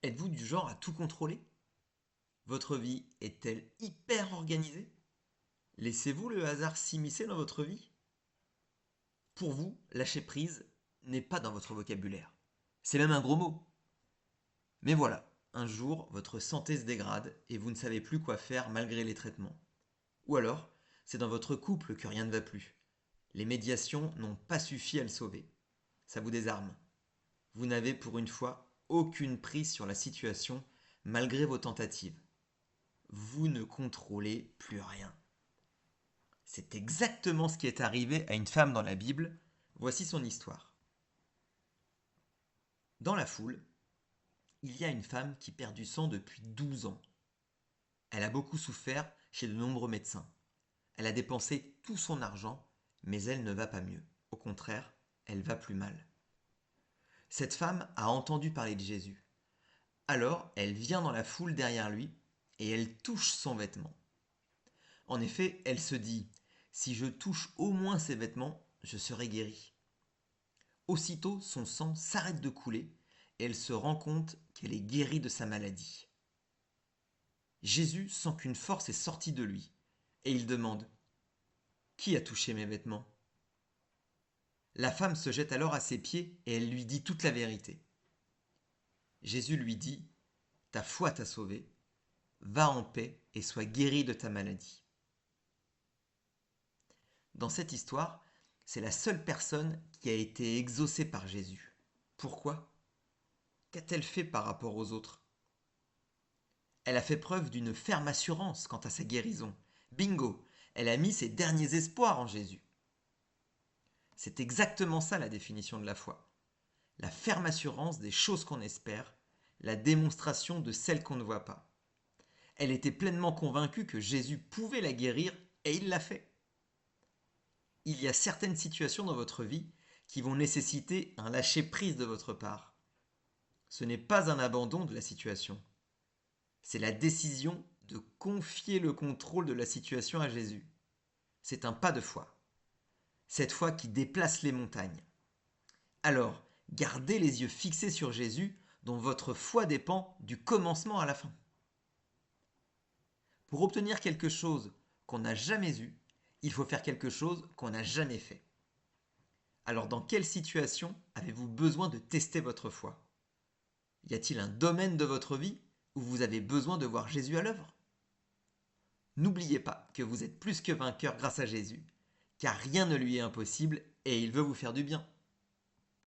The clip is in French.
Êtes-vous du genre à tout contrôler? Votre vie est-elle hyper organisée? Laissez-vous le hasard s'immiscer dans votre vie? Pour vous, lâcher prise n'est pas dans votre vocabulaire. C'est même un gros mot. Mais voilà, un jour, votre santé se dégrade et vous ne savez plus quoi faire malgré les traitements. Ou alors, c'est dans votre couple que rien ne va plus. Les médiations n'ont pas suffi à le sauver. Ça vous désarme. Vous n'avez pour une fois aucune prise sur la situation malgré vos tentatives. Vous ne contrôlez plus rien. C'est exactement ce qui est arrivé à une femme dans la Bible. Voici son histoire. Dans la foule, il y a une femme qui perd du sang depuis 12 ans. Elle a beaucoup souffert chez de nombreux médecins. Elle a dépensé tout son argent, mais elle ne va pas mieux. Au contraire, elle va plus mal. Cette femme a entendu parler de Jésus. Alors, elle vient dans la foule derrière lui et elle touche son vêtement. En effet, elle se dit, si je touche au moins ses vêtements, je serai guérie. Aussitôt, son sang s'arrête de couler et elle se rend compte qu'elle est guérie de sa maladie. Jésus sent qu'une force est sortie de lui et il demande, qui a touché mes vêtements? La femme se jette alors à ses pieds et elle lui dit toute la vérité. Jésus lui dit, ta foi t'a sauvée, va en paix et sois guérie de ta maladie. Dans cette histoire, c'est la seule personne qui a été exaucée par Jésus. Pourquoi? Qu'a-t-elle fait par rapport aux autres? Elle a fait preuve d'une ferme assurance quant à sa guérison. Bingo! Elle a mis ses derniers espoirs en Jésus. C'est exactement ça la définition de la foi. La ferme assurance des choses qu'on espère, la démonstration de celles qu'on ne voit pas. Elle était pleinement convaincue que Jésus pouvait la guérir et il l'a fait. Il y a certaines situations dans votre vie qui vont nécessiter un lâcher-prise de votre part. Ce n'est pas un abandon de la situation, c'est la décision de confier le contrôle de la situation à Jésus. C'est un pas de foi, cette foi qui déplace les montagnes. Alors, gardez les yeux fixés sur Jésus dont votre foi dépend du commencement à la fin. Pour obtenir quelque chose qu'on n'a jamais eu, il faut faire quelque chose qu'on n'a jamais fait. Alors dans quelle situation avez-vous besoin de tester votre foi? Y a-t-il un domaine de votre vie où vous avez besoin de voir Jésus à l'œuvre? N'oubliez pas que vous êtes plus que vainqueur grâce à Jésus, car rien ne lui est impossible et il veut vous faire du bien.